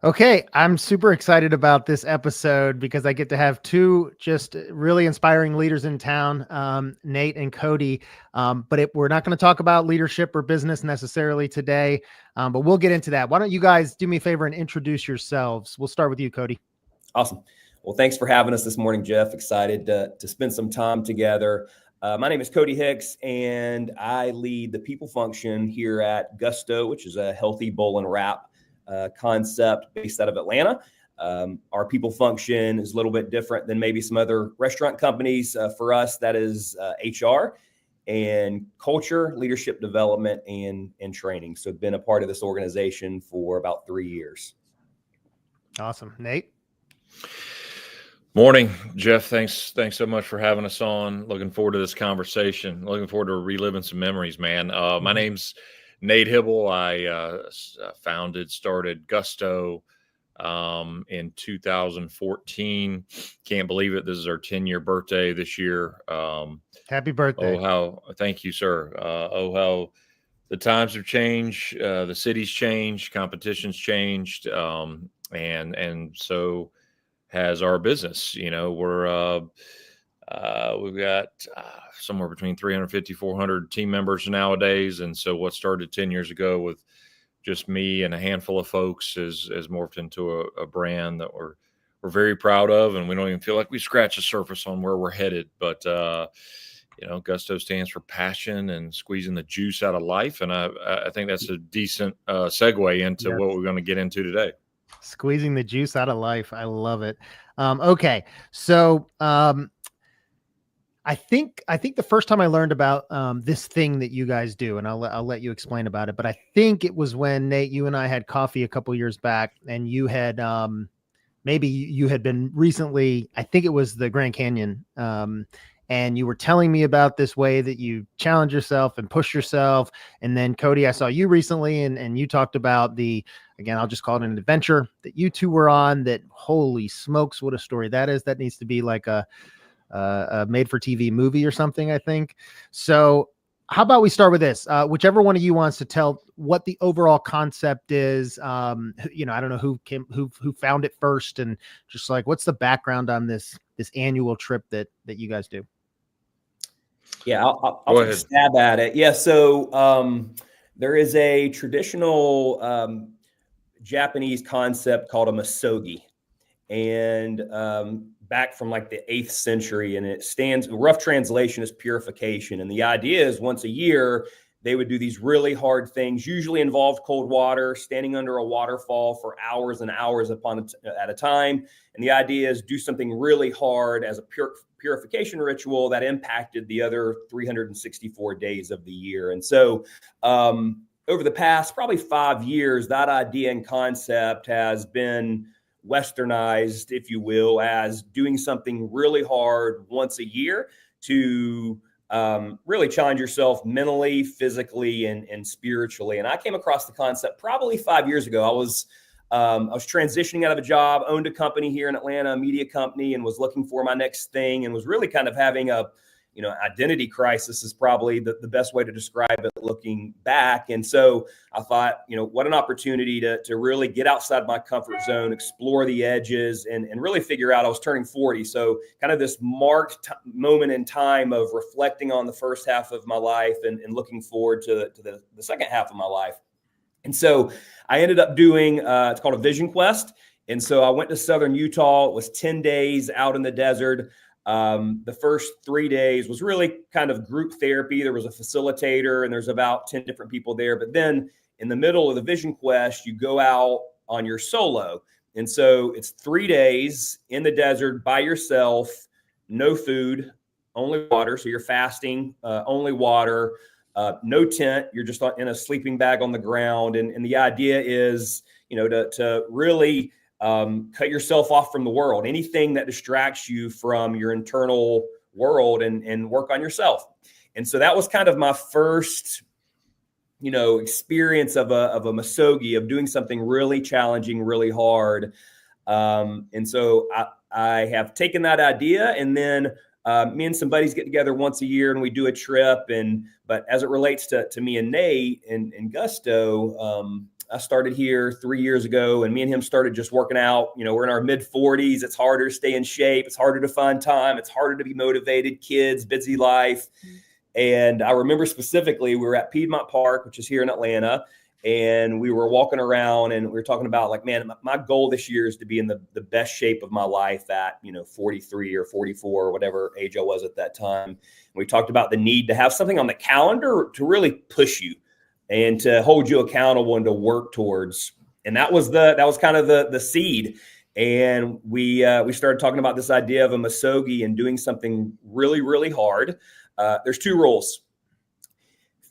Okay, I'm super excited about this episode because I get to have two just really inspiring leaders in town, Nate and Cody. We're not going to talk about leadership or business necessarily today, but we'll get into that. Why don't you guys do me a favor and introduce yourselves? We'll start with you, Cody. Awesome. Well, thanks for having us this morning, Jeff. Excited to spend some time together. My name is Cody Hicks, and I lead the people function here at Gusto, which is a healthy bowl and wrap concept based out of Atlanta. Our people function is a little bit different than maybe some other restaurant companies. For us, that is HR and culture, leadership development, and training. So I've been a part of this organization for about 3 years. Awesome. Nate? Morning, Jeff. Thanks so much for having us on. Looking forward to this conversation. Looking forward to reliving some memories, man. My name's Nate Hybl. I started Gusto in 2014. Can't believe it. This is our 10-year birthday this year. Happy birthday. Thank you, sir. How the times have changed. The city's changed. Competition's changed. And so has our business. We've got somewhere between 350, 400 team members nowadays. And so what started 10 years ago with just me and a handful of folks has morphed into a brand that we're very proud of. And we don't even feel like we scratched the surface on where we're headed. But, Gusto stands for passion and squeezing the juice out of life. And I think that's a decent segue into what we're going to get into today. Squeezing the juice out of life. I love it. Okay. So, I think the first time I learned about this thing that you guys do, and I'll let you explain about it, but I think it was when Nate, you and I had coffee a couple years back, and you had maybe you had been recently, I think it was the Grand Canyon, and you were telling me about this way that you challenge yourself and push yourself. And then Cody, I saw you recently, and you talked about again, I'll just call it an adventure that you two were on. That, holy smokes, what a story that is. That needs to be like a made-for-TV movie or something, I think. So how about we start with this? Whichever one of you wants to tell what the overall concept is. I don't know who found it first, and just like, what's the background on this annual trip that you guys do? Yeah, I'll take a stab at it. Yeah, so there is a traditional Japanese concept called a misogi, and back from like the 8th century, and it stands, rough translation is purification. And the idea is once a year, they would do these really hard things, usually involved cold water, standing under a waterfall for hours and hours at a time. And the idea is do something really hard as a purification ritual that impacted the other 364 days of the year. And so over the past probably 5 years, that idea and concept has been westernized, if you will, as doing something really hard once a year to really challenge yourself mentally, physically, and spiritually. And I came across the concept probably 5 years ago. I was transitioning out of a job, owned a company here in Atlanta, a media company, and was looking for my next thing, and was really kind of having a identity crisis is probably the best way to describe it looking back. And so I thought, what an opportunity to really get outside my comfort zone, explore the edges, and really figure out. I was turning 40. So kind of this marked moment in time of reflecting on the first half of my life and looking forward to the second half of my life. And so I ended up doing, it's called a vision quest. And so I went to Southern Utah. It was 10 days out in the desert. The first 3 days was really kind of group therapy. There was a facilitator, and there's about 10 different people there. But then in the middle of the vision quest, you go out on your solo. And so it's 3 days in the desert by yourself, no food, only water. So you're fasting, only water, no tent. You're just in a sleeping bag on the ground. And the idea is, to really cut yourself off from the world, anything that distracts you from your internal world, and work on yourself. And so that was kind of my first, experience of a misogi, of doing something really challenging, really hard. And so I have taken that idea, and then me and some buddies get together once a year and we do a trip. But as it relates to me and Nate and Gusto, I started here 3 years ago, and me and him started just working out. We're in our mid 40s. It's harder to stay in shape. It's harder to find time. It's harder to be motivated. Kids, busy life. And I remember specifically, we were at Piedmont Park, which is here in Atlanta, and we were walking around, and we were talking about, like, man, my goal this year is to be in the best shape of my life at 43 or 44 or whatever age I was at that time. And we talked about the need to have something on the calendar to really push you and to hold you accountable and to work towards. And that was kind of the seed. And we started talking about this idea of a Misogi and doing something really, really hard. There's 2 rules: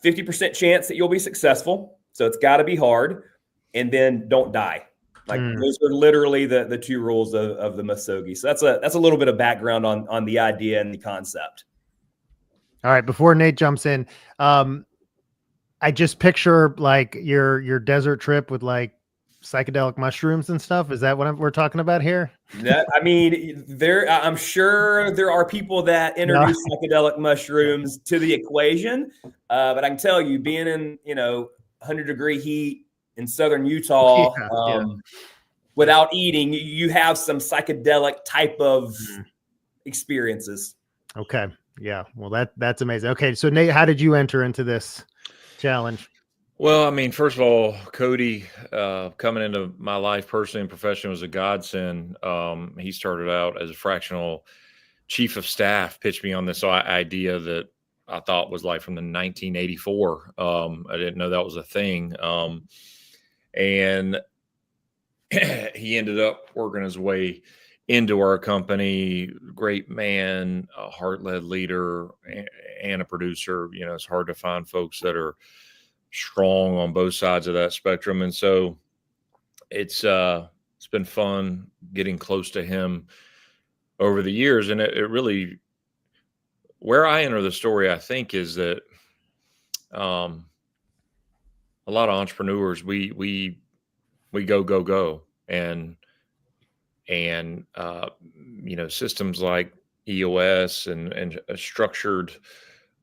50% chance that you'll be successful. So it's got to be hard, and then don't die. Like those are literally the 2 rules of the Misogi. So that's a little bit of background on the idea and the concept. All right. Before Nate jumps in, I just picture like your desert trip with like psychedelic mushrooms and stuff. Is that what we're talking about here? I'm sure there are people that introduce psychedelic mushrooms to the equation, but I can tell you, being in 100-degree heat in southern Utah, without eating, you have some psychedelic type of experiences. Okay, yeah, well that's amazing. Okay, so Nate, how did you enter into this challenge? Well, I mean, first of all, Cody coming into my life personally and professionally was a godsend. He started out as a fractional chief of staff, pitched me on this idea that I thought was like from the 1984. I didn't know that was a thing. And he ended up working his way into our company. Great man, a heart-led leader, and a producer. It's hard to find folks that are strong on both sides of that spectrum. And so it's been fun getting close to him over the years. And it really, where I enter the story, I think, is that a lot of entrepreneurs, we go and systems like EOS and structured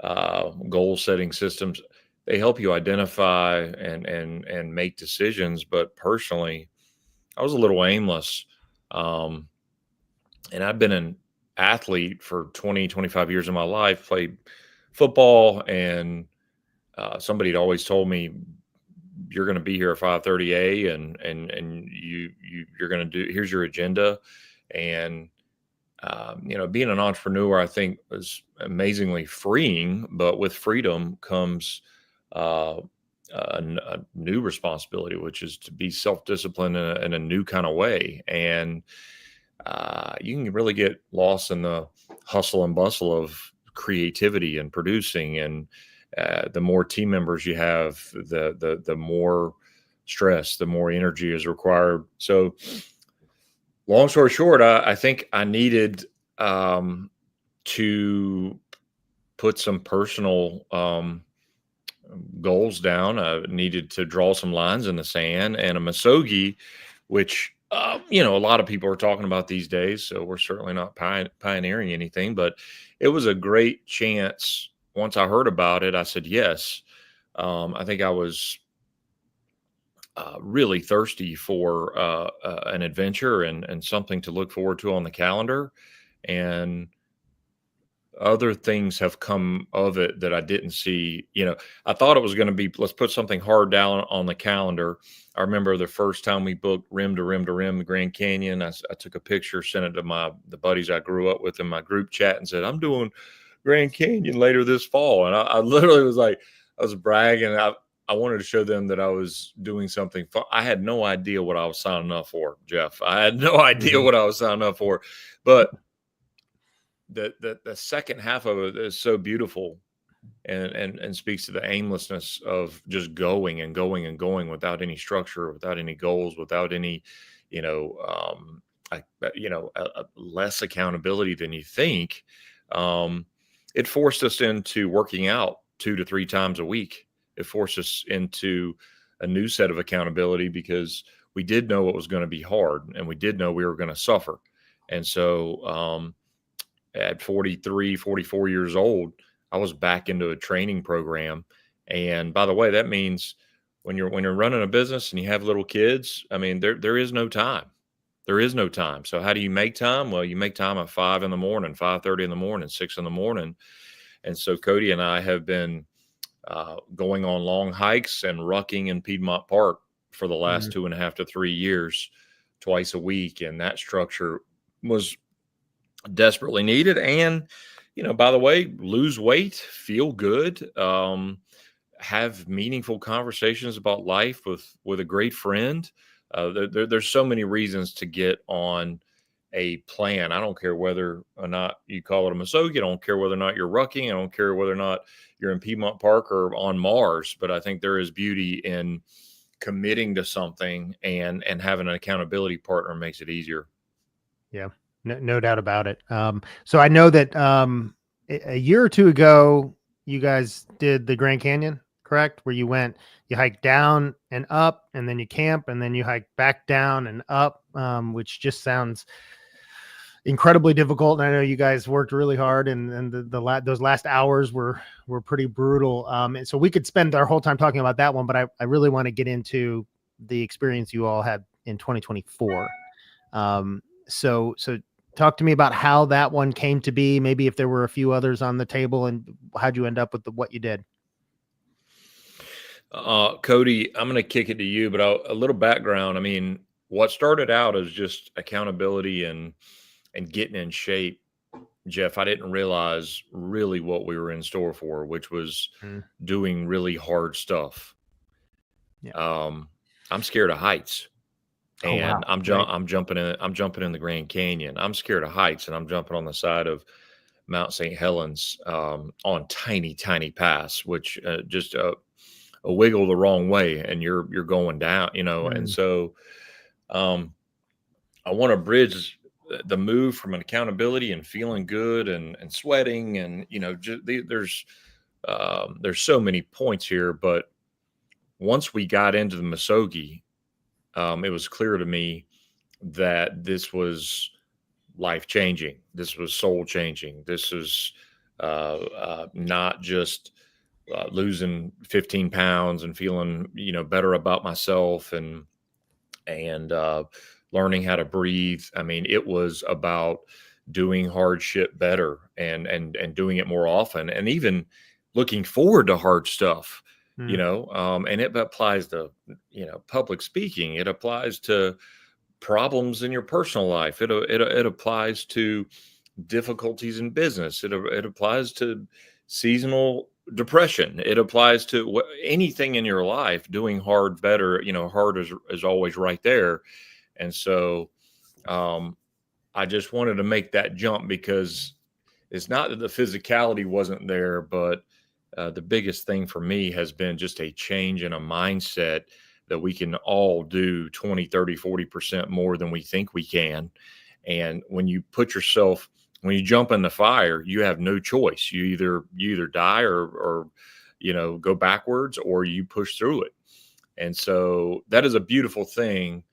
goal setting systems, they help you identify and make decisions. But personally, I was a little aimless. And I've been an athlete for 20, 25 years of my life, played football, and somebody had always told me, you're going to be here at 5:30 and you're going to do, here's your agenda. And being an entrepreneur, I think, was amazingly freeing, but with freedom comes a new responsibility, which is to be self-disciplined in a new kind of way. And you can really get lost in the hustle and bustle of creativity and producing. And the more team members you have, the more stress, the more energy is required. So long story short, I think I needed to put some personal goals down. I needed to draw some lines in the sand, and a Misogi, which a lot of people are talking about these days. So we're certainly not pioneering anything, but it was a great chance. Once I heard about it, I said yes. I think I was really thirsty for an adventure and something to look forward to on the calendar. And other things have come of it that I didn't see. I thought it was going to be, let's put something hard down on the calendar. I remember the first time we booked rim to rim to rim, the Grand Canyon. I took a picture, sent it to the buddies I grew up with in my group chat, and said, I'm doing Grand Canyon later this fall. And I literally was like, I was bragging. I wanted to show them that I was doing something fun. I had no idea what I was signing up for, Jeff. I had no idea what I was signing up for, but the second half of it is so beautiful and speaks to the aimlessness of just going and going and going without any structure, without any goals, without any, less accountability than you think. It forced us into working out 2 to 3 times a week. It forced us into a new set of accountability because we did know it was going to be hard, and we did know we were going to suffer. And so at 43, 44 years old, I was back into a training program. And by the way, that means when you're running a business and you have little kids, I mean, there is no time. There is no time. So how do you make time? Well, you make time at 5 in the morning, 5:30 in the morning, 6 in the morning. And so Cody and I have been going on long hikes and rucking in Piedmont Park for the last 2.5 to 3 years, twice a week. And that structure was desperately needed. And, by the way, lose weight, feel good, have meaningful conversations about life with a great friend. There's so many reasons to get on a plan. I don't care whether or not you call it a Misogi. I don't care whether or not you're rucking. I don't care whether or not you're in Piedmont Park or on Mars. But I think there is beauty in committing to something, and having an accountability partner makes it easier. Yeah, no doubt about it. So I know that a year or two ago, you guys did the Grand Canyon, correct? Where you hiked down and up, and then you camp, and then you hike back down and up, which just sounds incredibly difficult. And I know you guys worked really hard, and those last hours were pretty brutal. And so we could spend our whole time talking about that one, but I really want to get into the experience you all had in 2024. So talk to me about how that one came to be. Maybe if there were a few others on the table, and how'd you end up with what you did? Cody, I'm going to kick it to you, but a little background. I mean, what started out as just accountability and getting in shape, Jeff, I didn't realize really what we were in store for, which was doing really hard stuff. Yeah. I'm scared of heights, and I'm jumping in the Grand Canyon. I'm scared of heights, and I'm jumping on the side of Mount St. Helens on tiny pass, which just a wiggle the wrong way and you're going down, And so I want to bridge the move from an accountability and feeling good and sweating, and there's so many points here. But once we got into the Misogi, it was clear to me that this was life changing. This was soul changing. This was not just losing 15 pounds and feeling, better about myself and learning how to breathe. I mean, it was about doing hard shit better and doing it more often, and even looking forward to hard stuff, and it applies to, public speaking. It applies to problems in your personal life. It applies to difficulties in business. It applies to seasonal depression. It applies to anything in your life. Doing hard better, hard is always right there. And so I just wanted to make that jump, because it's not that the physicality wasn't there, but the biggest thing for me has been just a change in a mindset that we can all do 20, 30, 40% more than we think we can. And when you jump in the fire, you have no choice. You either die or go backwards, or you push through it. And so that is a beautiful thing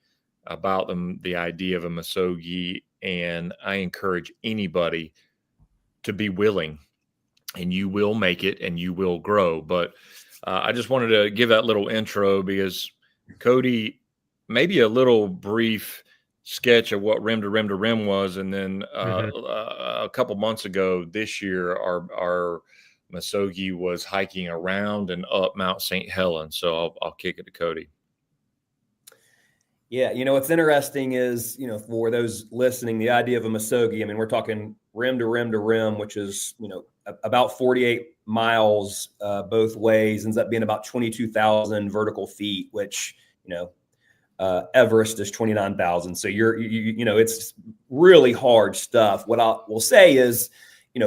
about the idea of a Misogi. And I encourage anybody to be willing, and you will make it and you will grow. But I just wanted to give that little intro, because Cody, maybe a little brief sketch of what rim to rim to rim was. And then a couple months ago this year, our Misogi was hiking around and up Mount St. Helens. So I'll kick it to Cody. Yeah. What's interesting is, for those listening, the idea of a Misogi, I mean, we're talking rim to rim to rim, which is, about 48 miles both ways, ends up being about 22,000 vertical feet, which, Everest is 29,000. So it's really hard stuff. What I will say is,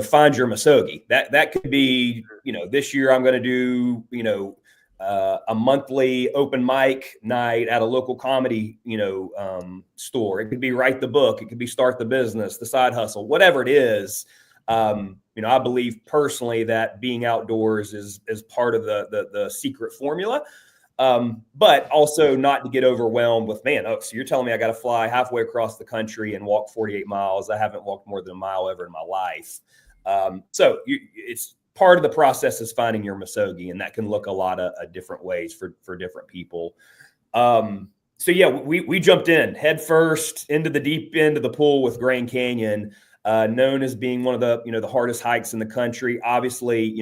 find your Misogi. That could be, this year I'm going to do, a monthly open mic night at a local comedy, store. It could be write the book. It could be start the business, the side hustle, whatever it is. I believe personally that being outdoors is part of the secret formula. But also not to get overwhelmed with, so you're telling me I got to fly halfway across the country and walk 48 miles. I haven't walked more than a mile ever in my life. So it's part of the process is finding your Misogi, and that can look a lot of different ways for different people. So yeah, we jumped in head first into the deep end of the pool with Grand Canyon, known as being one of the, the hardest hikes in the country. Obviously,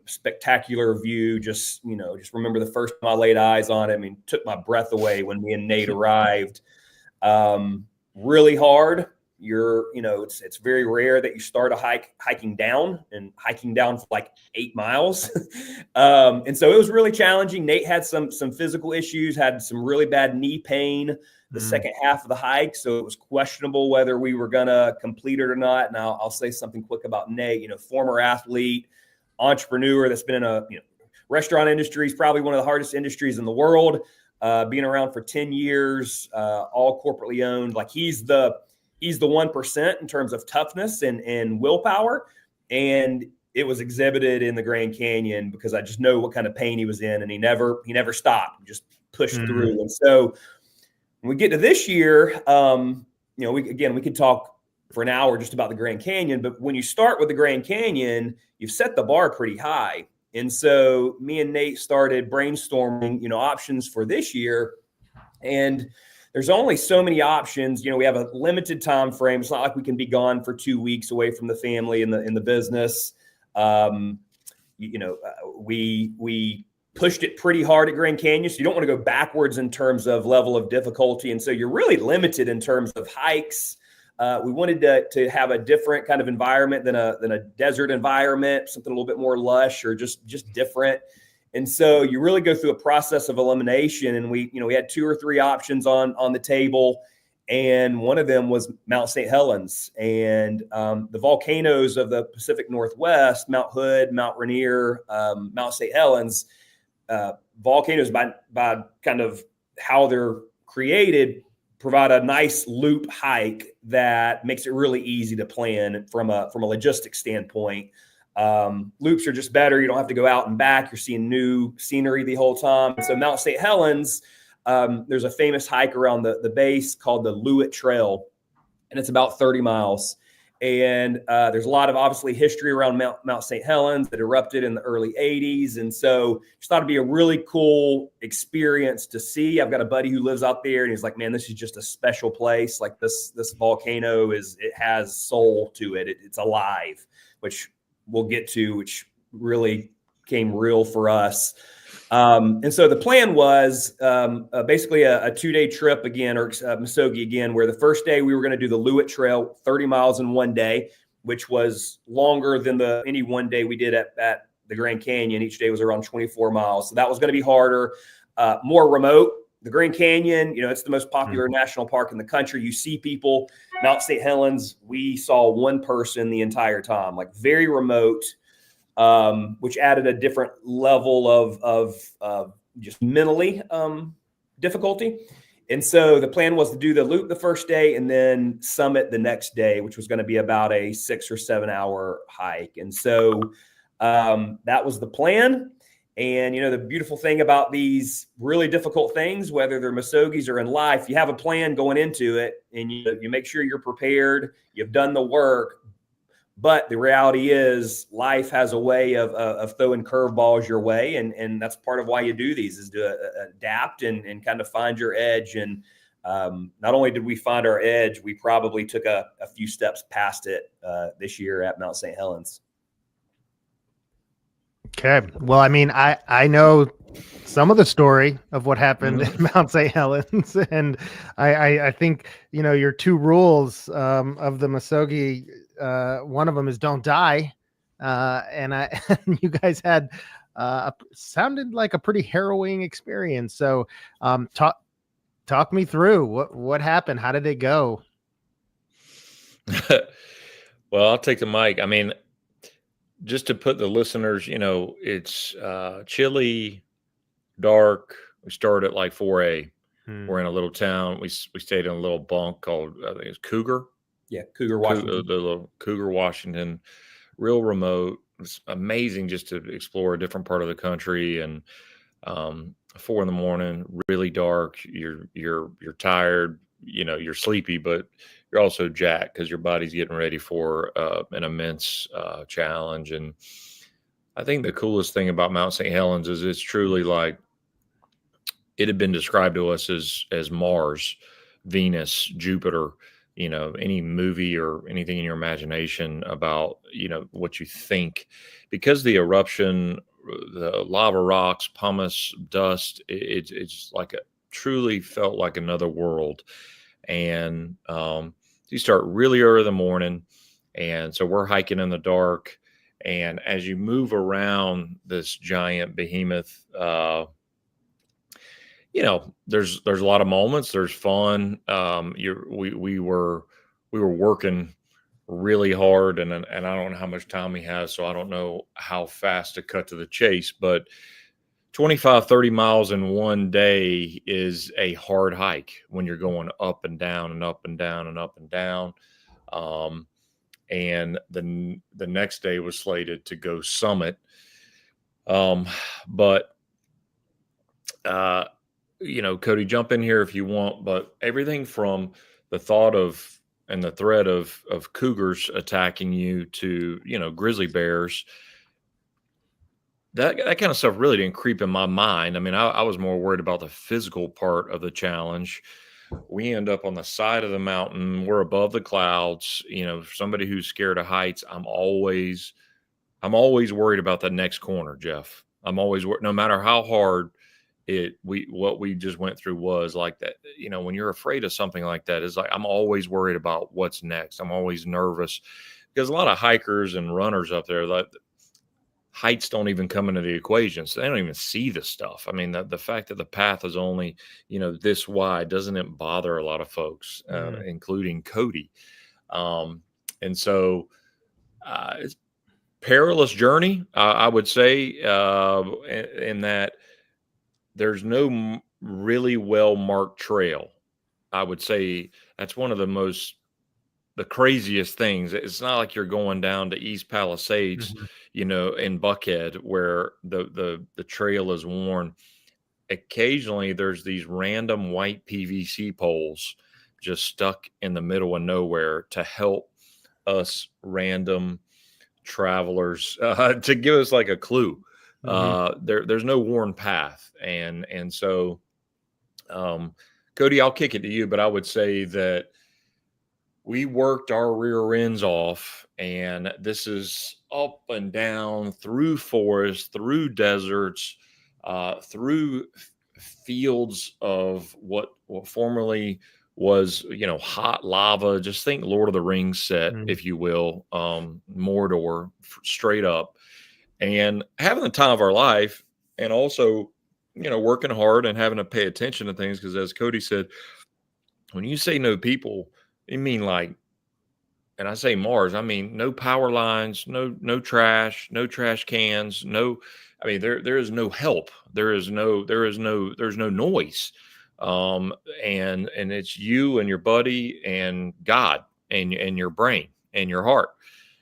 spectacular view. Just remember the first time I laid eyes on it. I mean, took my breath away when me and Nate arrived. Really hard. It's very rare that you start a hiking down for like 8 miles. And so it was really challenging. Nate had some physical issues, had some really bad knee pain the second half of the hike. So it was questionable whether we were going to complete it or not. And I'll say something quick about Nate, former athlete, entrepreneur that's been in restaurant industry is probably one of the hardest industries in the world. Being around for 10 years, all corporately owned. Like he's the 1% in terms of toughness and willpower. And it was exhibited in the Grand Canyon because I just know what kind of pain he was in, and he never stopped, he just pushed through. And so when we get to this year, we could talk for an hour just about the Grand Canyon, but when you start with the Grand Canyon, you've set the bar pretty high. And so me and Nate started brainstorming, options for this year. And there's only so many options. We have a limited time frame. It's not like we can be gone for 2 weeks away from the family and in the business. We pushed it pretty hard at Grand Canyon, so you don't want to go backwards in terms of level of difficulty. And so you're really limited in terms of hikes. We wanted to have a different kind of environment than a desert environment, something a little bit more lush or just different. And so you really go through a process of elimination. And we had 2 or 3 options on the table. And one of them was Mount St. Helens, and the volcanoes of the Pacific Northwest, Mount Hood, Mount Rainier, Mount St. Helens, volcanoes by kind of how they're created provide a nice loop hike that makes it really easy to plan from a logistics standpoint. Loops are just better. You don't have to go out and back. You're seeing new scenery the whole time. So Mount St. Helens, there's a famous hike around the base called the Lewitt Trail, and it's about 30 miles. And there's a lot of obviously history around Mount St. Helens that erupted in the early 80s. And so just thought it'd be a really cool experience to see. I've got a buddy who lives out there, and he's like, man, this is just a special place. Like this volcano it has soul to it. It's alive, which we'll get to, which really came real for us. And so the plan was basically a 2-day trip again, or Misogi again, where the first day we were going to do the Lewitt Trail, 30 miles in one day, which was longer than any one day we did at the Grand Canyon. Each day was around 24 miles. So that was going to be harder, more remote. The Grand Canyon, it's the most popular national park in the country. You see people. Mount St. Helens, we saw one person the entire time, like very remote. Which added a different level of just mentally difficulty. And so the plan was to do the loop the first day and then summit the next day, which was going to be about a 6 or 7 hour hike. And so that was the plan. And, the beautiful thing about these really difficult things, whether they're Misogis or in life, you have a plan going into it, and you make sure you're prepared, you've done the work. But the reality is life has a way of throwing curveballs your way. And that's part of why you do these, is to adapt and kind of find your edge. And not only did we find our edge, we probably took a few steps past it this year at Mount St. Helens. Okay. Well, I mean, I know some of the story of what happened at Mount St. Helens. And I think, your 2 rules of the Misogi, one of them is don't die. And you guys had sounded like a pretty harrowing experience. So talk me through what happened. How did it go? Well, I'll take the mic. I mean, just to put the listeners, it's chilly, dark. We started at like 4 a.m. We're in a little town. We stayed in a little bunk called, I think it was Cougar. Yeah, Cougar, Washington. The little Cougar, Washington, real remote. It's amazing just to explore a different part of the country. And 4 a.m, really dark. You're tired. You're sleepy, but you're also jacked because your body's getting ready for an immense challenge. And I think the coolest thing about Mount St. Helens is it's truly like it had been described to us as Mars, Venus, Jupiter, any movie or anything in your imagination about, what you think, because the eruption, the lava rocks, pumice, dust, it's like truly felt like another world. And you start really early in the morning. And so we're hiking in the dark. And as you move around this giant behemoth, there's a lot of moments. There's fun. We were working really hard, and I don't know how much time we have, so I don't know how fast to cut to the chase. But 25, 30 miles in one day is a hard hike when you're going up and down and up and down and up and down. And the next day was slated to go summit. But Cody, jump in here if you want, but everything from the thought of and the threat of cougars attacking you to, grizzly bears, that kind of stuff really didn't creep in my mind. I mean, I was more worried about the physical part of the challenge. We end up on the side of the mountain. We're above the clouds. For somebody who's scared of heights, I'm always worried about the next corner, Jeff. I'm always worried, no matter how hard what we just went through was like that. When you're afraid of something like that, it's like I'm always worried about what's next. I'm always nervous because a lot of hikers and runners up there, like, heights don't even come into the equation, so they don't even see the stuff. I mean, the fact that the path is only this wide, doesn't it bother a lot of folks, including Cody? And so it's perilous journey, I would say, in that there's no really well marked trail. I would say that's one of the craziest things. It's not like you're going down to East Palisades, in Buckhead, where the trail is worn. Occasionally there's these random white PVC poles just stuck in the middle of nowhere to help us random travelers, to give us like a clue. There's no worn path. And so, Cody, I'll kick it to you, but I would say that we worked our rear ends off, and this is up and down through forests, through deserts, through fields of what formerly was, hot lava. Just think Lord of the Rings set, if you will, Mordor, straight up, and having the time of our life, and also, working hard and having to pay attention to things. Because as Cody said, when you say no people, you mean like, and I say Mars, I mean no power lines, no trash, no trash cans, I mean there is no help. There's no noise. And it's you and your buddy and God and your brain and your heart.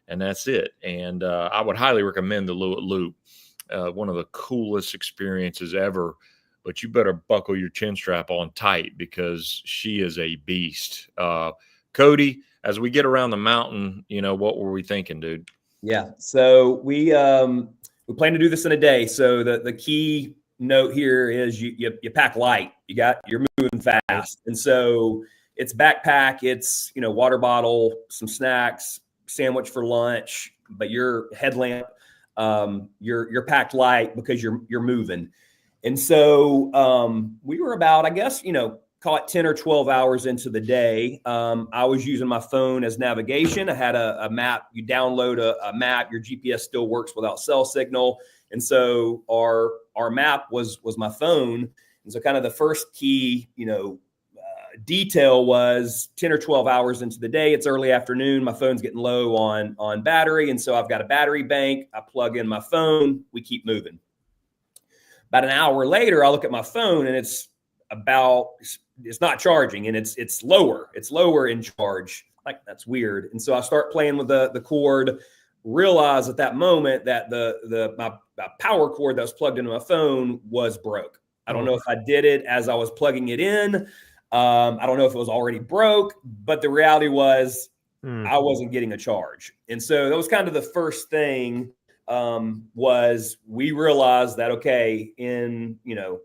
And that's it. And I would highly recommend the Lewitt Loop. One of the coolest experiences ever. But you better buckle your chin strap on tight, because she is a beast. Cody, as we get around the mountain, what were we thinking, dude? Yeah. So we plan to do this in a day. So the key note here is you pack light. You're moving fast. And so it's backpack, it's, water bottle, some snacks, sandwich for lunch, but your headlamp, you're packed light because you're moving. And so we were about, I guess, call it 10 or 12 hours into the day. I was using my phone as navigation. I had a map. You download a map. Your GPS still works without cell signal. And so our map was my phone. And so kind of the first key, detail was 10 or 12 hours into the day. It's early afternoon. My phone's getting low on battery. And so I've got a battery bank. I plug in my phone. We keep moving. About an hour later, I look at my phone and it's not charging, and it's lower in charge. Like, that's weird. And so I start playing with the cord, realize at that moment that my power cord that was plugged into my phone was broke. I don't know if I did it as I was plugging it in. I don't know if it was already broke, but the reality was I wasn't getting a charge. And so that was kind of the first thing was we realized that, okay, in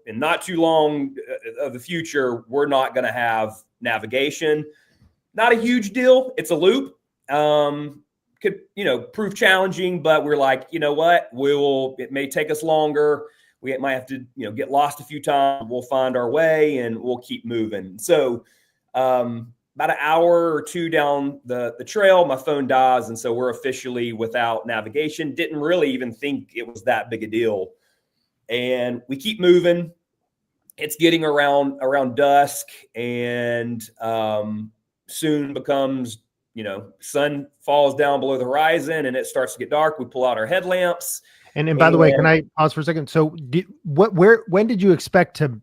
not too long of the future, we're not going to have navigation. Not a huge deal. It's a loop. Could, prove challenging, but we're like, you know what, it may take us longer. We might have to, get lost a few times. We'll find our way and we'll keep moving. So, about an hour or two down the trail, my phone dies. And so we're officially without navigation. Didn't really even think it was that big a deal. And we keep moving. It's getting around dusk, and soon becomes, sun falls down below the horizon and it starts to get dark. We pull out our headlamps. And by the way, can I pause for a second? So when did you expect to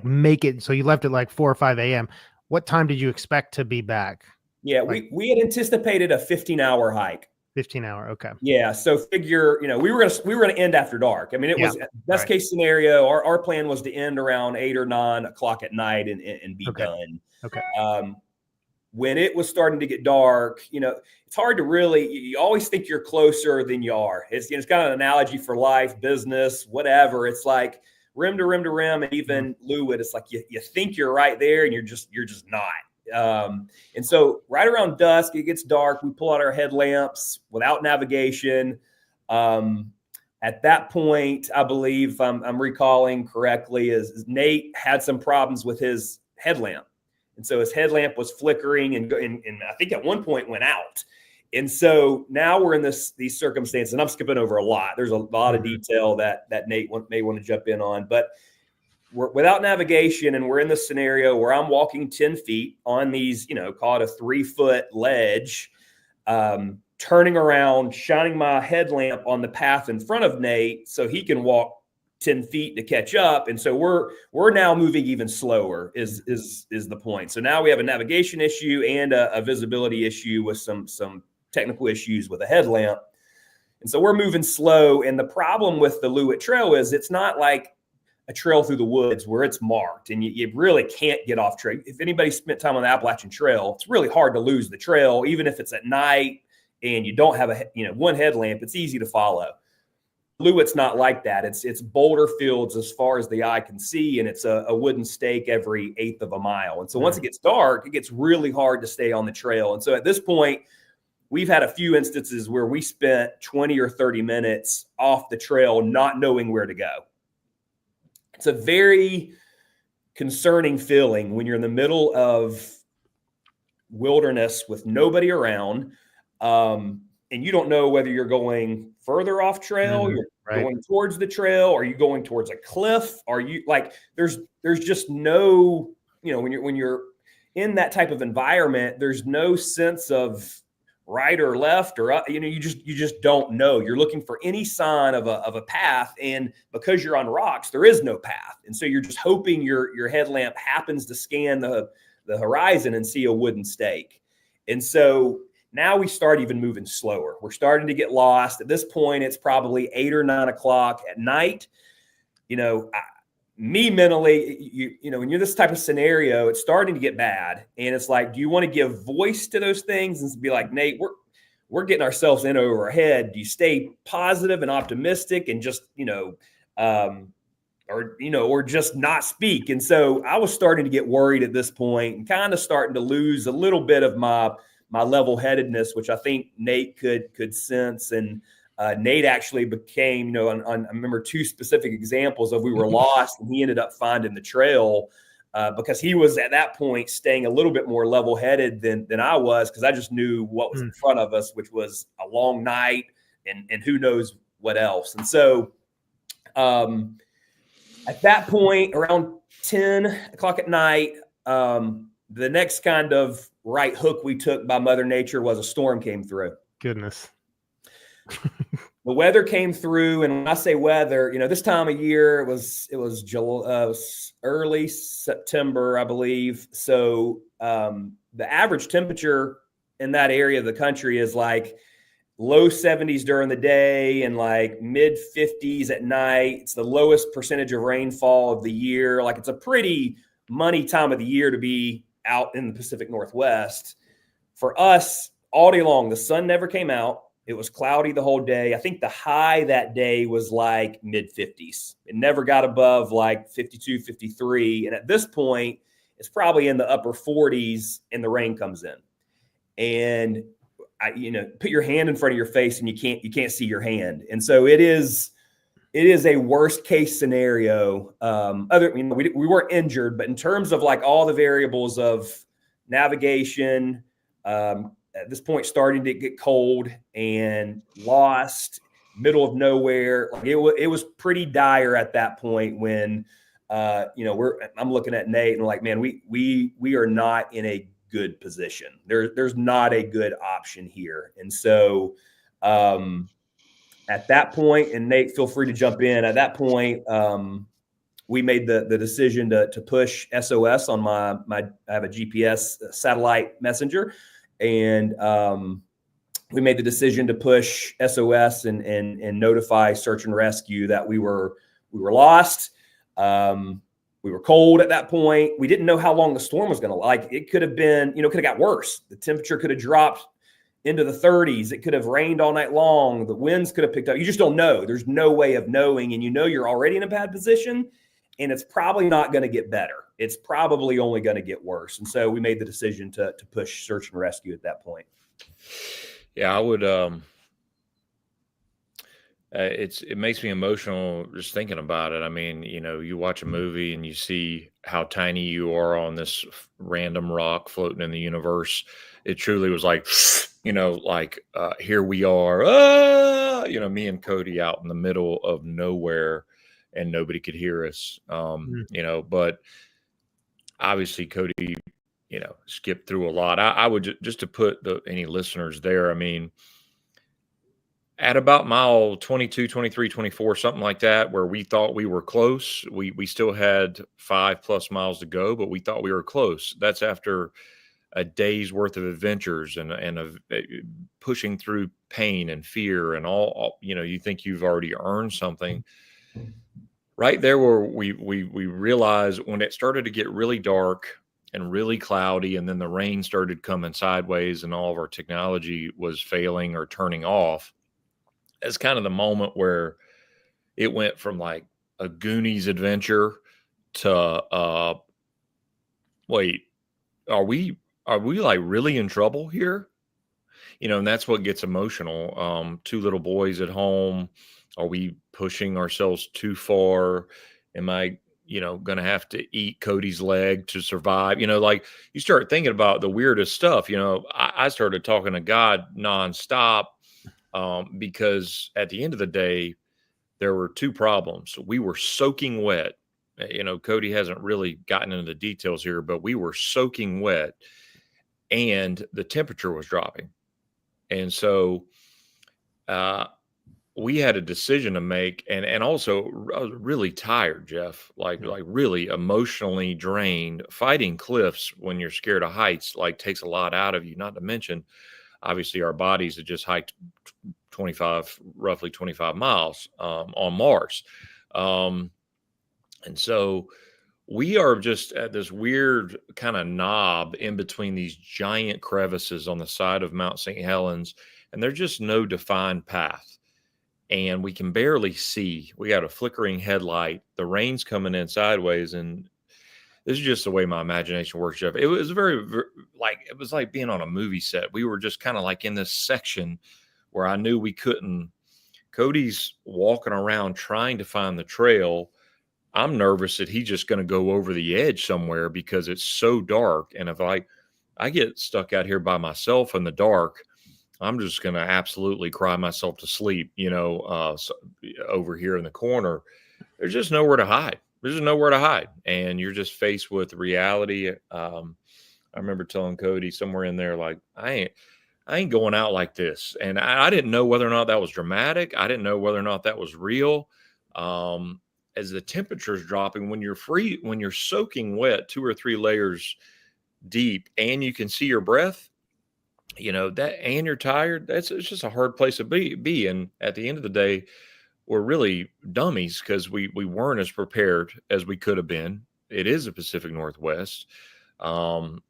make it? So you left at 4 or 5 a.m. What time did you expect to be back? Yeah, we had anticipated a 15-hour hike. 15-hour, okay. Yeah, so figure, we were gonna end after dark. I mean, it was best case scenario. Our plan was to end around 8 or 9 o'clock at night and be done. Okay. When it was starting to get dark, it's hard to really. You always think you're closer than you are. It's kind of an analogy for life, business, whatever. It's like rim to rim to rim, and even Lewitt, it's like you think you're right there, and you're just not. And so right around dusk, it gets dark. We pull out our headlamps without navigation. At that point, I believe I'm recalling correctly, is Nate had some problems with his headlamp. And so his headlamp was flickering and I think at one point went out. And so now we're in these circumstances, and I'm skipping over a lot. There's a lot of detail that Nate may want to jump in on, but we're without navigation, and we're in this scenario where I'm walking 10 feet on these, call it a 3-foot ledge, turning around, shining my headlamp on the path in front of Nate so he can walk 10 feet to catch up. And so we're now moving even slower is the point. So now we have a navigation issue and a visibility issue with some technical issues with a headlamp. And so we're moving slow. And the problem with the Lewitt Trail is it's not like a trail through the woods where it's marked and you really can't get off trail. If anybody spent time on the Appalachian Trail, it's really hard to lose the trail, even if it's at night and you don't have one headlamp. It's easy to follow. Lewitt's not like that. It's boulder fields as far as the eye can see, and it's a wooden stake every 1/8 of a mile. And so once it gets dark, it gets really hard to stay on the trail. And so at this point, we've had a few instances where we spent 20 or 30 minutes off the trail not knowing where to go. It's a very concerning feeling when you're in the middle of wilderness with nobody around, and you don't know whether you're going further off trail, you're going towards the trail, are you going towards a cliff? Are you there's just no, when you're in that type of environment, there's no sense of right or left or you just don't know. You're looking for any sign of a path, and because you're on rocks, there is no path. And so you're just hoping your headlamp happens to scan the horizon and see a wooden stake. And so now we start even moving slower. We're starting to get lost. At this point, it's probably 8 or 9 o'clock at night. Me mentally, when you're this type of scenario, it's starting to get bad. And it's like, do you want to give voice to those things and be like, Nate, we're getting ourselves in over our head. Do you stay positive and optimistic and just, or just not speak? And so I was starting to get worried at this point and kind of starting to lose a little bit of my level-headedness, which I think Nate could sense. And Nate actually became, I remember 2 specific examples of we were lost and he ended up finding the trail because he was at that point staying a little bit more level-headed than I was, because I just knew what was in front of us, which was a long night and who knows what else. And so at that point, around 10 o'clock at night, the next kind of right hook we took by Mother Nature was a storm came through. Goodness. The weather came through, and when I say weather, this time of year it was early September, I believe. So the average temperature in that area of the country is like low 70s during the day and like mid 50s at night. It's the lowest percentage of rainfall of the year. Like, it's a pretty money time of the year to be out in the Pacific Northwest. For us, all day long, the sun never came out. It was cloudy the whole day. I think the high that day was like mid 50s. It never got above like 52, 53. And at this point, it's probably in the upper 40s and the rain comes in. And put your hand in front of your face and you can't see your hand. And so it is a worst case scenario. We weren't injured, but in terms of like all the variables of navigation, at this point starting to get cold and lost, middle of nowhere. Like it was pretty dire at that point when I'm looking at Nate and like, man, we are not in a good position. There's not a good option here. And so at that point, and Nate, feel free to jump in. At that point, we made the decision to push SOS on I have a GPS satellite messenger, and we made the decision to push SOS and notify search and rescue that we were lost. We were cold at that point. We didn't know how long the storm was going to like. It could have been, could have got worse. The temperature could have dropped into the 30s. It could have rained all night long. The winds could have picked up. You just don't know. There's no way of knowing. And you're already in a bad position, and it's probably not going to get better. It's probably only going to get worse. And so we made the decision to push search and rescue at that point. Yeah, I would. It makes me emotional just thinking about it. I mean, you watch a movie and you see how tiny you are on this random rock floating in the universe. It truly was like, here we are, me and Cody out in the middle of nowhere and nobody could hear us. But obviously Cody, skipped through a lot. I would just to put any listeners there. I mean, at about mile 22, 23, 24, something like that, where we thought we were close, we still had 5+ miles to go, but we thought we were close. That's after a day's worth of adventures and of pushing through pain and fear and all, you think you've already earned something. Right there where we realized when it started to get really dark and really cloudy, and then the rain started coming sideways and all of our technology was failing or turning off. It's kind of the moment where it went from like a Goonies adventure to wait, are we like really in trouble here? And that's what gets emotional. Two little boys at home. Are we pushing ourselves too far? Am I, going to have to eat Cody's leg to survive? Like you start thinking about the weirdest stuff. I started talking to God nonstop. Because at the end of the day, there were two problems. We were soaking wet. Cody hasn't really gotten into the details here, but we were soaking wet and the temperature was dropping. And so we had a decision to make. And also I was really tired, Jeff, like really emotionally drained. Fighting cliffs when you're scared of heights, takes a lot out of you, not to mention obviously our bodies had just hiked roughly 25 miles on Mars. And so we are just at this weird kind of knob in between these giant crevices on the side of Mount St. Helens, and there's just no defined path. And we can barely see. We got a flickering headlight. The rain's coming in sideways, and this is just the way my imagination works, Jeff. It was very, very it was like being on a movie set. We were just kind of like in this section where I knew we couldn't. Cody's walking around trying to find the trail. I'm nervous that he's just going to go over the edge somewhere because it's so dark. And if I get stuck out here by myself in the dark, I'm just going to absolutely cry myself to sleep, over here in the corner. There's just nowhere to hide. There's nowhere to hide, and you're just faced with reality. I remember telling Cody somewhere in there, like, I ain't going out like this. And I didn't know whether or not that was dramatic. I didn't know whether or not that was real. As the temperature's dropping, when you're soaking wet 2 or 3 layers deep, and you can see your breath, that, and you're tired, it's just a hard place to be. And at the end of the day, we're really dummies because we weren't as prepared as we could have been. It is the Pacific Northwest. We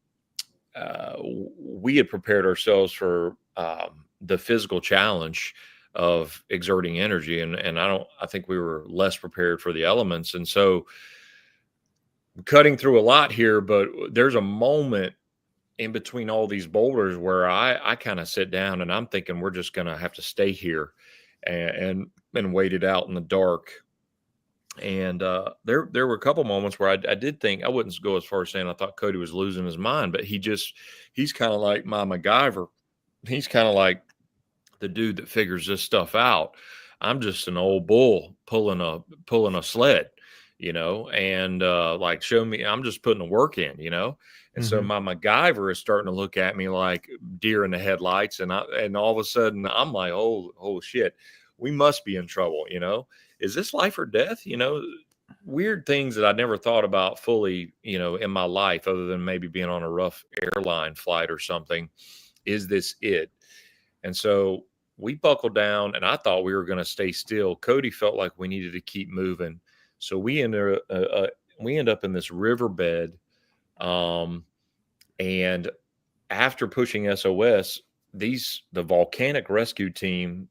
had prepared ourselves for the physical challenge of exerting energy. And I think we were less prepared for the elements. And so cutting through a lot here, but there's a moment in between all these boulders where I kind of sit down and I'm thinking we're just going to have to stay here and wait it out in the dark. And there were a couple moments where I did think, I wouldn't go as far as saying I thought Cody was losing his mind, but he's kind of like my MacGyver. He's kind of like the dude that figures this stuff out. I'm just an old bull pulling a sled, and like, show me, I'm just putting the work in, And so my MacGyver is starting to look at me like deer in the headlights. And all of a sudden I'm like, oh shit, we must be in trouble. Is this life or death? Weird things that I never thought about fully, in my life, other than maybe being on a rough airline flight or something. Is this it? And so we buckled down, and I thought we were going to stay still. Cody felt like we needed to keep moving. So we end up in this riverbed. And after pushing SOS, the volcanic rescue team,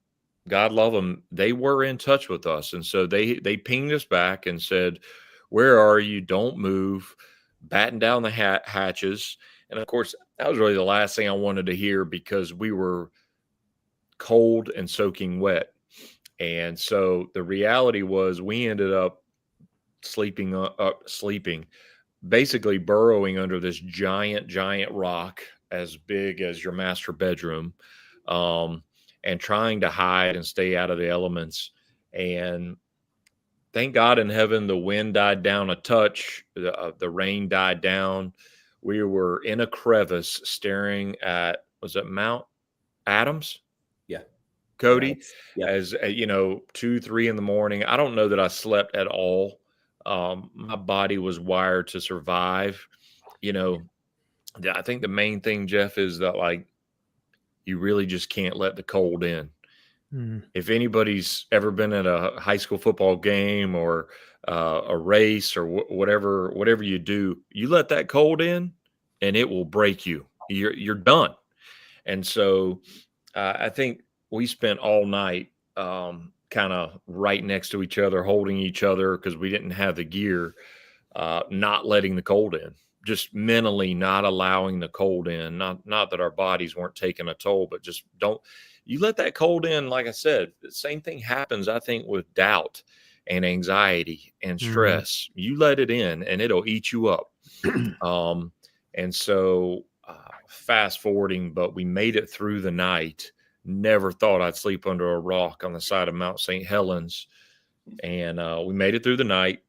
God love them, they were in touch with us. And so they pinged us back and said, where are you? Don't move, batten down the hatches. And of course, that was really the last thing I wanted to hear, because we were cold and soaking wet. And so the reality was we ended up sleeping, basically burrowing under this giant rock as big as your master bedroom, and trying to hide and stay out of the elements. And thank God in heaven, the wind died down a touch. The rain died down. We were in a crevice staring at, was it Mount Adams? Yeah. Cody, yeah. As 2, 3 in the morning. I don't know that I slept at all. My body was wired to survive. I think the main thing, Jeff, is that, like, you really just can't let the cold in. If anybody's ever been at a high school football game or a race or whatever you do, you let that cold in and it will break you. You're done. And so I think we spent all night kind of right next to each other, holding each other, because we didn't have the gear, not letting the cold in. Just mentally not allowing the cold in. Not that our bodies weren't taking a toll, but just don't. You let that cold in, like I said, the same thing happens, I think, with doubt and anxiety and stress. You let it in and it'll eat you up. And so fast forwarding, but we made it through the night. Never thought I'd sleep under a rock on the side of Mount St. Helens. And we made it through the night.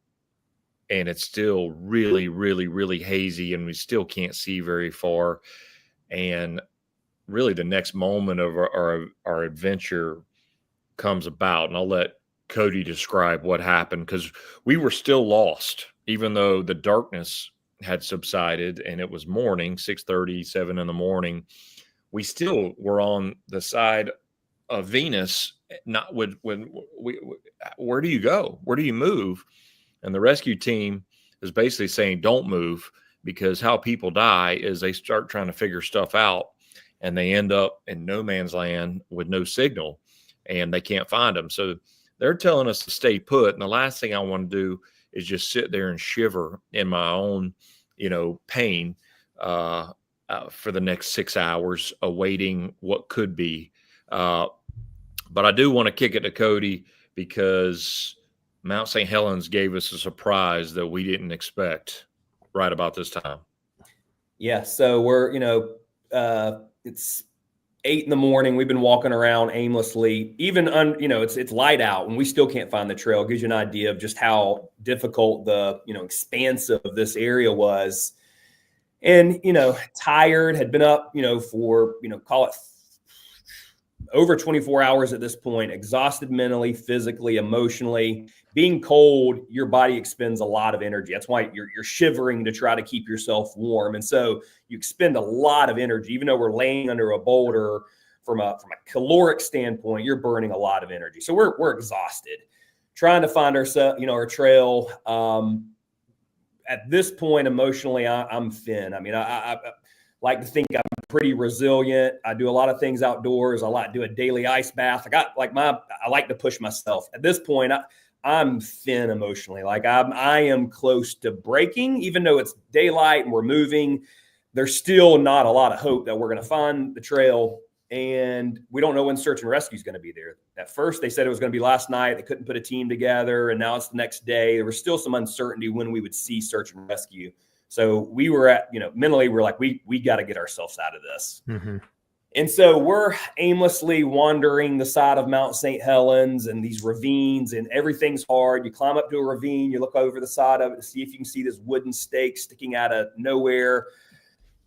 And it's still really, really, really hazy, and we still can't see very far. And really the next moment of our adventure comes about, and I'll let Cody describe what happened, because we were still lost, even though the darkness had subsided and it was morning, 6:30, 7 in the morning. We still were on the side of Venus. Not when where do you go? Where do you move? And the rescue team is basically saying, don't move, because how people die is they start trying to figure stuff out and they end up in no man's land with no signal and they can't find them. So they're telling us to stay put. And the last thing I want to do is just sit there and shiver in my own, pain for the next 6 hours, awaiting what could be. But I do want to kick it to Cody, because Mount St. Helens gave us a surprise that we didn't expect right about this time. Yeah. So we're, it's 8 in the morning. We've been walking around aimlessly, even it's light out and we still can't find the trail. It gives you an idea of just how difficult the, expansive this area was. And, tired, had been up, for, call it over 24 hours at this point, exhausted mentally, physically, emotionally. Being cold, your body expends a lot of energy. That's why you're shivering to try to keep yourself warm. And so you expend a lot of energy, even though we're laying under a boulder. From a caloric standpoint, you're burning a lot of energy. So we're exhausted, trying to find our trail. At this point, emotionally, I'm thin. I mean, I like to think I'm pretty resilient. I do a lot of things outdoors. I like to do a daily ice bath. I like to push myself. At this point, I'm thin emotionally. Like I am close to breaking, even though it's daylight and we're moving. There's still not a lot of hope that we're going to find the trail. And we don't know when search and rescue is going to be there. At first, they said it was going to be last night. They couldn't put a team together. And now it's the next day. There was still some uncertainty when we would see search and rescue. So we were mentally, we're like, we got to get ourselves out of this. Mm-hmm. And so we're aimlessly wandering the side of Mount St. Helens and these ravines, and everything's hard. You climb up to a ravine, you look over the side of it to see if you can see this wooden stake sticking out of nowhere.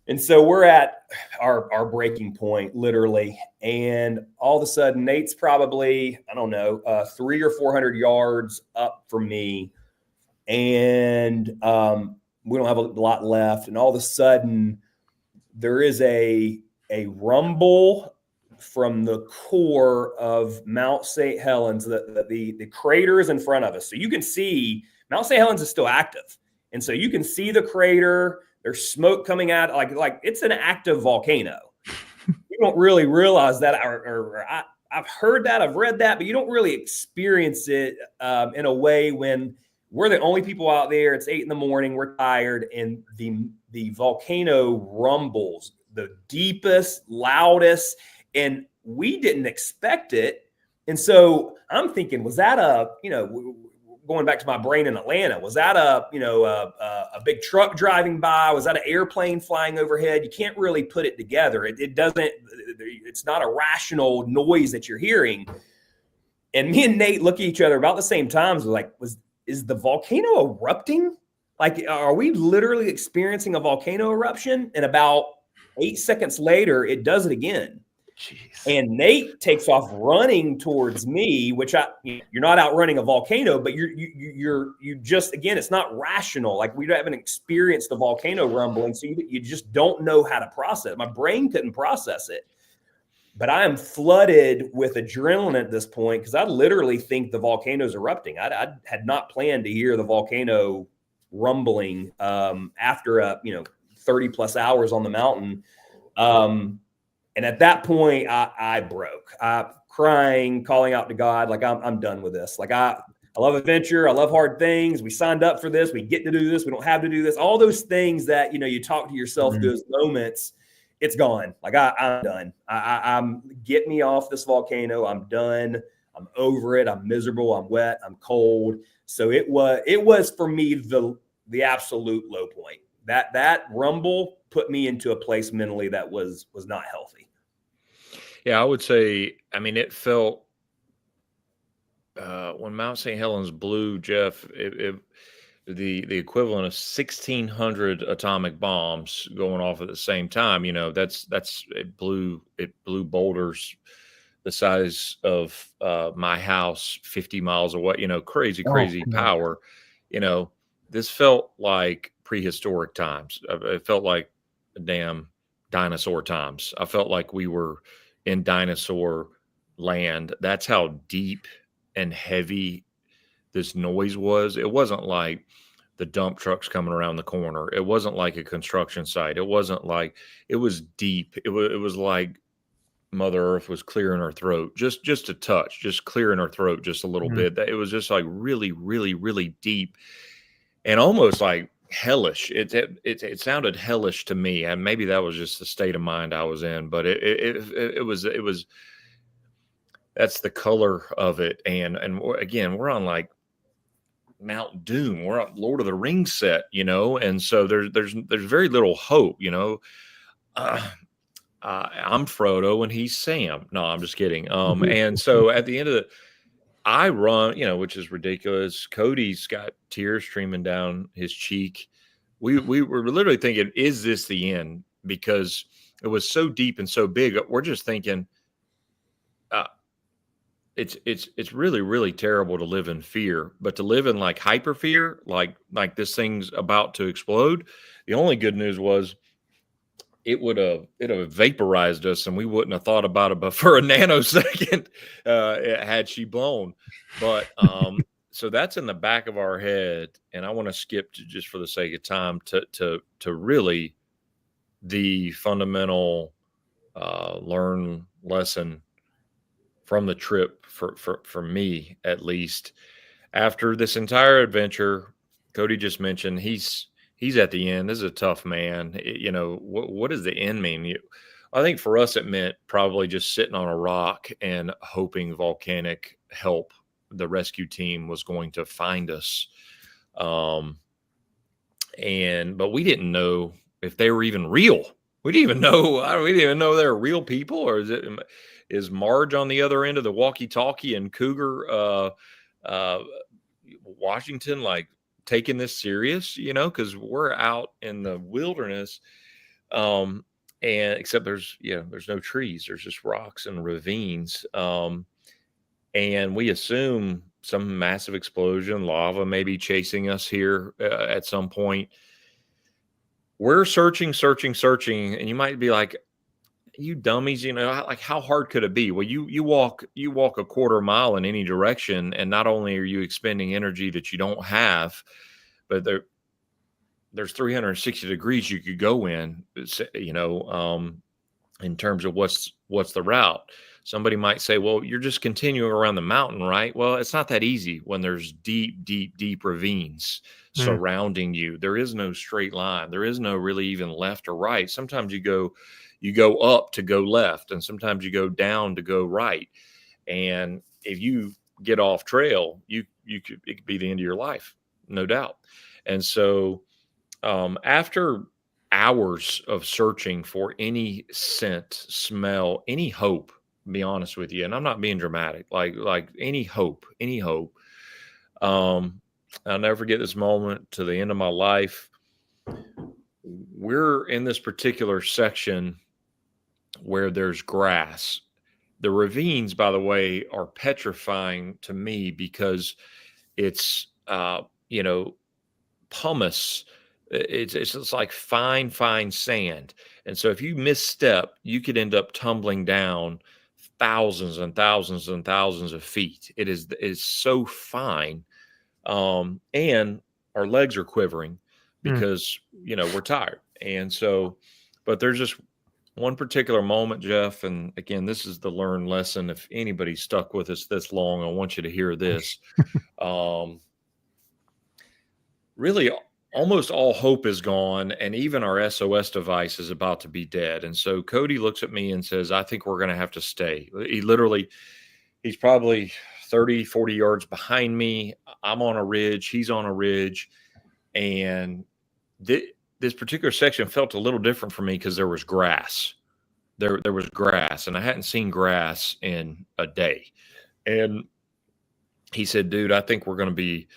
And so we're at our breaking point, literally. And all of a sudden, Nate's probably, 300 or 400 yards up from me. And we don't have a lot left. And all of a sudden, there is a rumble from the core of Mount St. Helens. The crater is in front of us. So you can see Mount St. Helens is still active. And so you can see the crater. There's smoke coming out, like it's an active volcano. You don't really realize that, or I've heard that, I've read that, but you don't really experience it in a way when we're the only people out there. It's 8 a.m, we're tired, and the volcano rumbles, the deepest, loudest, and we didn't expect it. And so I'm thinking, was that going back to my brain in Atlanta, was that a big truck driving by? Was that an airplane flying overhead? You can't really put it together. It's not a rational noise that you're hearing. And me and Nate look at each other about the same time. So like, is the volcano erupting? Like, are we literally experiencing a volcano eruption? And about 8 seconds later, it does it again. Jeez. And Nate takes off running towards me, which you're not outrunning a volcano, but you just, again, it's not rational. Like, we haven't experienced the volcano rumbling, so you just don't know how to process it. My brain couldn't process it, but I am flooded with adrenaline at this point because I literally think the volcano's erupting. I had not planned to hear the volcano rumbling after 30 plus hours on the mountain. And at that point, I broke. Crying, calling out to God, like I'm done with this. Like I love adventure. I love hard things. We signed up for this. We get to do this. We don't have to do this. All those things that you talk to yourself through those moments. It's gone. Like I'm done. I'm get me off this volcano. I'm done. I'm over it. I'm miserable. I'm wet. I'm cold. So it was for me the absolute low point. That rumble put me into a place mentally that was not healthy. Yeah, I would say, it felt when Mount St. Helens blew, Jeff, the equivalent of 1,600 atomic bombs going off at the same time. It blew boulders the size of my house 50 miles away. Crazy power. This felt like prehistoric times. It felt like damn dinosaur times. I felt like we were in dinosaur land. That's how deep and heavy this noise was. It wasn't like the dump trucks coming around the corner. It wasn't like a construction site. It was deep. It was like Mother Earth was clearing her throat, just a touch, just clearing her throat just a little bit. It was just like really, really, really deep and almost like hellish. It sounded hellish to me, and maybe that was just the state of mind I was in. But it was that's the color of it. And again, we're on like Mount Doom. We're on Lord of the Rings set, and so there's very little hope, I'm Frodo and he's Sam. No, I'm just kidding. And so at the end of I run, which is ridiculous. Cody's got tears streaming down his cheek. We were literally thinking, is this the end? Because it was so deep and so big. We're just thinking, it's really, really terrible to live in fear, but to live in like hyper fear, like this thing's about to explode. The only good news was it would have vaporized us and we wouldn't have thought about it but for a nanosecond had she blown. But so that's in the back of our head. And I want to skip to, just for the sake of time, to really the fundamental learn lesson from the trip for me, at least. After this entire adventure, Cody just mentioned he's at the end. This is a tough man. What does the end mean? I think for us, it meant probably just sitting on a rock and hoping volcanic help, the rescue team, was going to find us. But we didn't know if they were even real. We didn't even know. We didn't even know they were real people. Or is Marge on the other end of the walkie-talkie and Cougar Washington like taking this serious? Because we're out in the wilderness. And except there's no trees, there's just rocks and ravines. And we assume some massive explosion, lava maybe chasing us here at some point. We're searching. And you might be like, you dummies, like how hard could it be? Well, you walk a quarter mile in any direction, and not only are you expending energy that you don't have, but there's 360 degrees you could go in, in terms of what's the route. Somebody might say, well, you're just continuing around the mountain, right? Well, it's not that easy when there's deep ravines surrounding you. There is no straight line. There is no really even left or right. Sometimes you go up to go left, and sometimes you go down to go right. And if you get off trail, it could be the end of your life, no doubt. And so after hours of searching for any scent, smell, any hope, to be honest with you, and I'm not being dramatic, like any hope, I'll never forget this moment to the end of my life. We're in this particular section where there's grass. The ravines, by the way, are petrifying to me because it's, pumice. It's like fine sand. And so if you misstep, you could end up tumbling down thousands and thousands and thousands of feet. It is so fine. And our legs are quivering because, we're tired. And so, but there's just one particular moment, Jeff, and again, this is the learned lesson. If anybody's stuck with us this long, I want you to hear this. Really, almost all hope is gone, and even our SOS device is about to be dead. And so Cody looks at me and says, I think we're going to have to stay. He's probably 30, 40 yards behind me. I'm on a ridge. He's on a ridge. And this particular section felt a little different for me because there was grass. There was grass, and I hadn't seen grass in a day. And he said, dude, I think we're going to be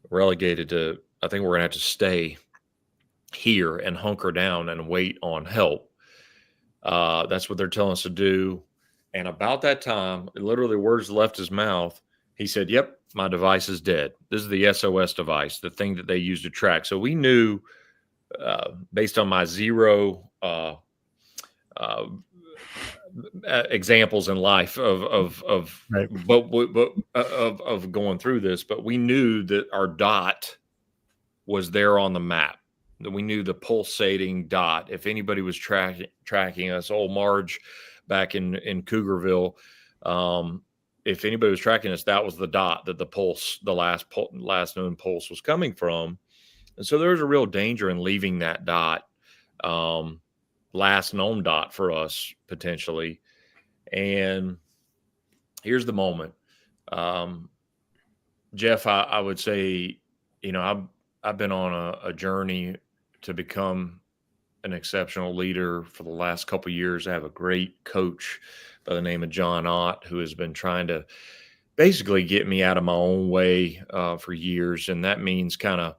relegated to, I think we're going to have to stay here and hunker down and wait on help. That's what they're telling us to do. And about that time, literally words left his mouth, he said, yep, my device is dead. This is the SOS device, the thing that they use to track. So we knew, based on my zero examples in life of going through this, but we knew that our dot was there on the map. That we knew the pulsating dot. If anybody was tracking us, old Marge back in Cougarville, if anybody was tracking us, that was the dot that the pulse, the last known pulse, was coming from. And so there was a real danger in leaving that dot, last known dot for us potentially. And here's the moment, Jeff. I would say, I've been on a journey to become an exceptional leader for the last couple of years. I have a great coach by the name of John Ott, who has been trying to basically get me out of my own way for years. And that means kind of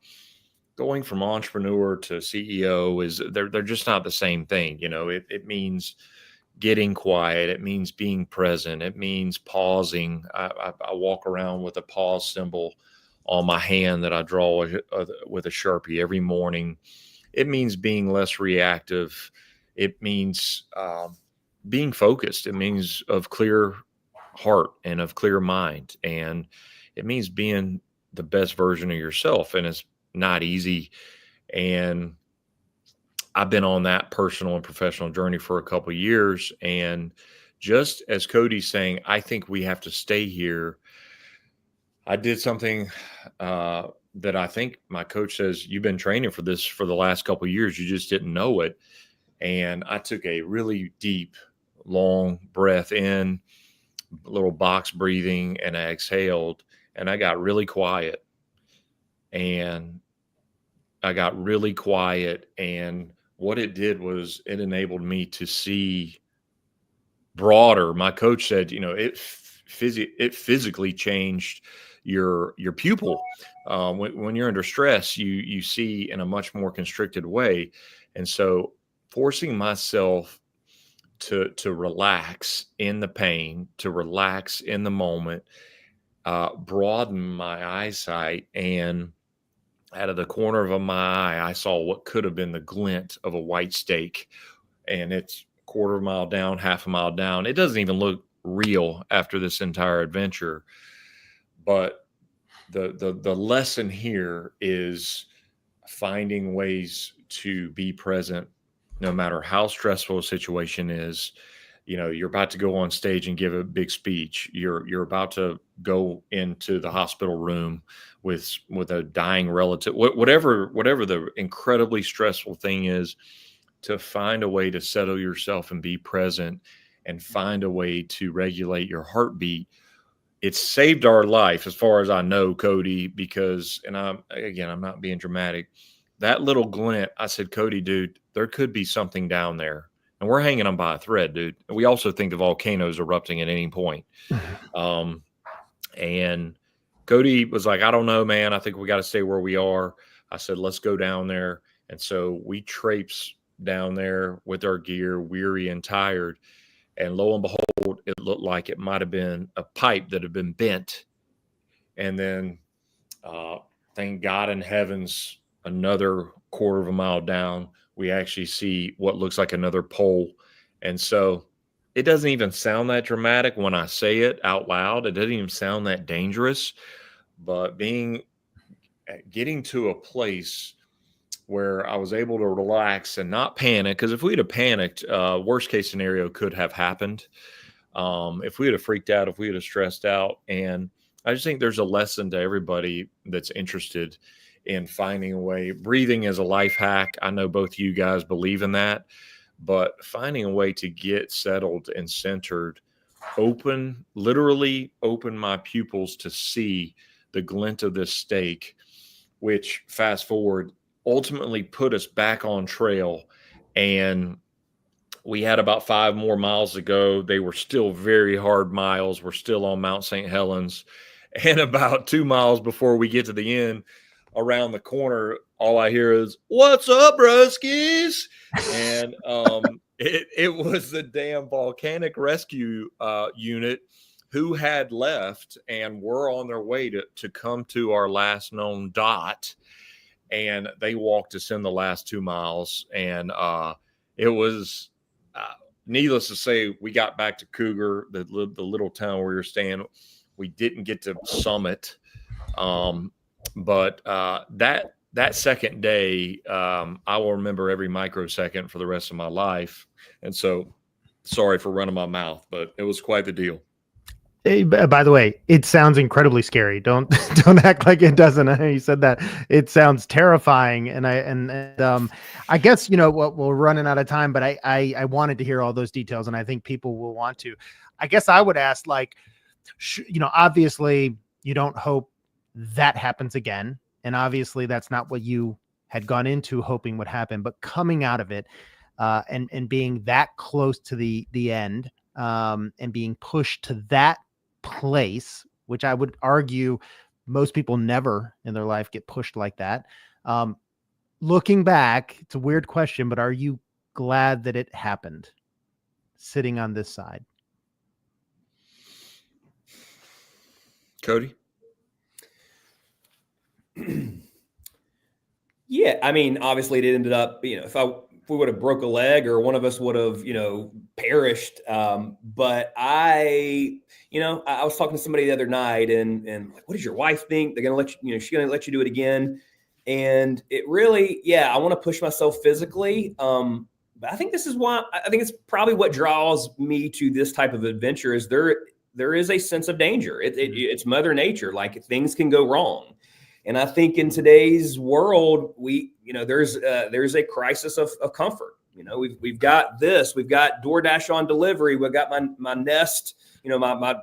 going from entrepreneur to CEO they're just not the same thing. It means getting quiet. It means being present. It means pausing. I walk around with a pause symbol on my hand that I draw with a Sharpie every morning. It means being less reactive. It means being focused. It means of clear heart and of clear mind. And it means being the best version of yourself. And it's not easy. And I've been on that personal and professional journey for a couple of years. And just as Cody's saying, I think we have to stay here. I did something that I think my coach says, you've been training for this for the last couple of years. You just didn't know it. And I took a really deep, long breath in, a little box breathing, and I exhaled, and I got really quiet. And what it did was it enabled me to see broader. My coach said, it physically changed your pupil. When you're under stress, you see in a much more constricted way. And so forcing myself to relax in the pain, to relax in the moment, broaden my eyesight, and out of the corner of my eye, I saw what could have been the glint of a white steak, and it's a quarter of a mile down, half a mile down. It doesn't even look real after this entire adventure. But the lesson here is finding ways to be present, no matter how stressful a situation is. You're about to go on stage and give a big speech. You're about to go into the hospital room with a dying relative. Whatever the incredibly stressful thing is, to find a way to settle yourself and be present, and find a way to regulate your heartbeat. It's saved our life, as far as I know, Cody, because, and I'm not being dramatic, that little glint, I said, Cody, dude, there could be something down there. And we're hanging on by a thread, dude. We also think the volcano's erupting at any point. And Cody was like, I don't know, man. I think we got to stay where we are. I said, let's go down there. And so we traipsed down there with our gear, weary and tired. And lo and behold, it looked like it might have been a pipe that had been bent. And then, thank God in heavens, another quarter of a mile down, we actually see what looks like another pole. And so it doesn't even sound that dramatic when I say it out loud. It doesn't even sound that dangerous. But getting to a place where I was able to relax and not panic, because if we'd have panicked, worst case scenario could have happened. If we had have freaked out, if we had have stressed out. And I just think there's a lesson to everybody that's interested in finding a way. Breathing is a life hack. I know both you guys believe in that, but finding a way to get settled and centered, literally open my pupils to see the glint of this steak, which, fast forward, ultimately put us back on trail. And we had about 5 more miles to go. They were still very hard miles. We're still on Mount St. Helens. And about 2 miles before we get to the end, around the corner, all I hear is, "What's up, broskies?" And it was the damn volcanic rescue unit who had left and were on their way to come to our last known dot. And they walked us in the last 2 miles. And it was, needless to say, we got back to Cougar, the little town where we were staying. We didn't get to summit. But that second day, I will remember every microsecond for the rest of my life. And so, sorry for running my mouth, but it was quite the deal. Hey, by the way, it sounds incredibly scary. Don't act like it doesn't. I know you said that. It sounds terrifying, and I guess we're running out of time, but I wanted to hear all those details, and I think people will want to. I guess I would ask, like, obviously you don't hope that happens again, and obviously that's not what you had gone into hoping would happen. But coming out of it, and being that close to the end, and being pushed to that place, which I would argue most people never in their life get pushed like that. Looking back, it's a weird question, but are you glad that it happened sitting on this side? Cody? Yeah, I mean, obviously it ended up, if we would have broke a leg or one of us would have, perished. But I was talking to somebody the other night and like, what does your wife think? They're going to let you, she's going to let you do it again. And it really, I want to push myself physically. But I think this is why, I think it's probably what draws me to this type of adventure is there is a sense of danger. It's Mother Nature. Like things can go wrong. And I think in today's world, there's a crisis of comfort. We've got this, we've got DoorDash on delivery. We've got my Nest, my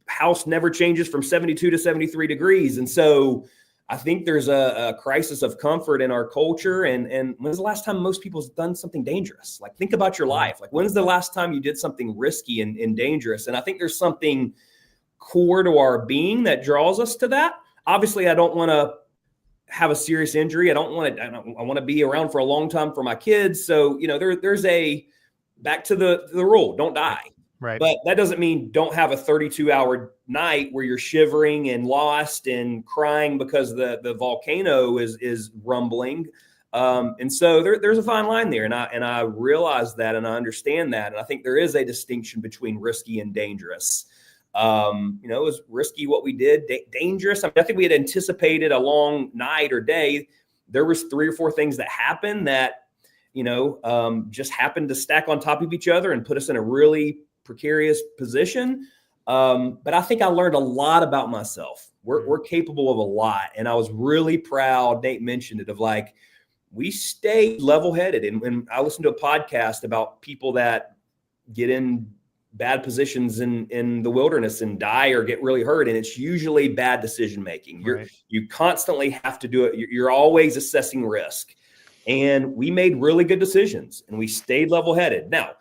house never changes from 72 to 73 degrees. And so I think there's a crisis of comfort in our culture. And when's the last time most people's done something dangerous? Like think about your life. Like when's the last time you did something risky and dangerous? And I think there's something core to our being that draws us to that. Obviously, I don't want to have a serious injury. I want to be around for a long time for my kids. So, there's a back to the rule, don't die. Right. But that doesn't mean don't have a 32-hour night where you're shivering and lost and crying because the volcano is rumbling. And so there's a fine line there. And I realize that, and I understand that. And I think there is a distinction between risky and dangerous. It was risky what we did, dangerous. I mean, I think we had anticipated a long night or day. There was 3 or 4 things that happened that, just happened to stack on top of each other and put us in a really precarious position. But I think I learned a lot about myself. We're capable of a lot. And I was really proud, Nate mentioned it, of like, we stayed level-headed. And I listened to a podcast about people that get in bad positions in the wilderness and die or get really hurt. And it's usually bad decision-making. You constantly have to do it. You're always assessing risk. And we made really good decisions and we stayed level-headed. Now,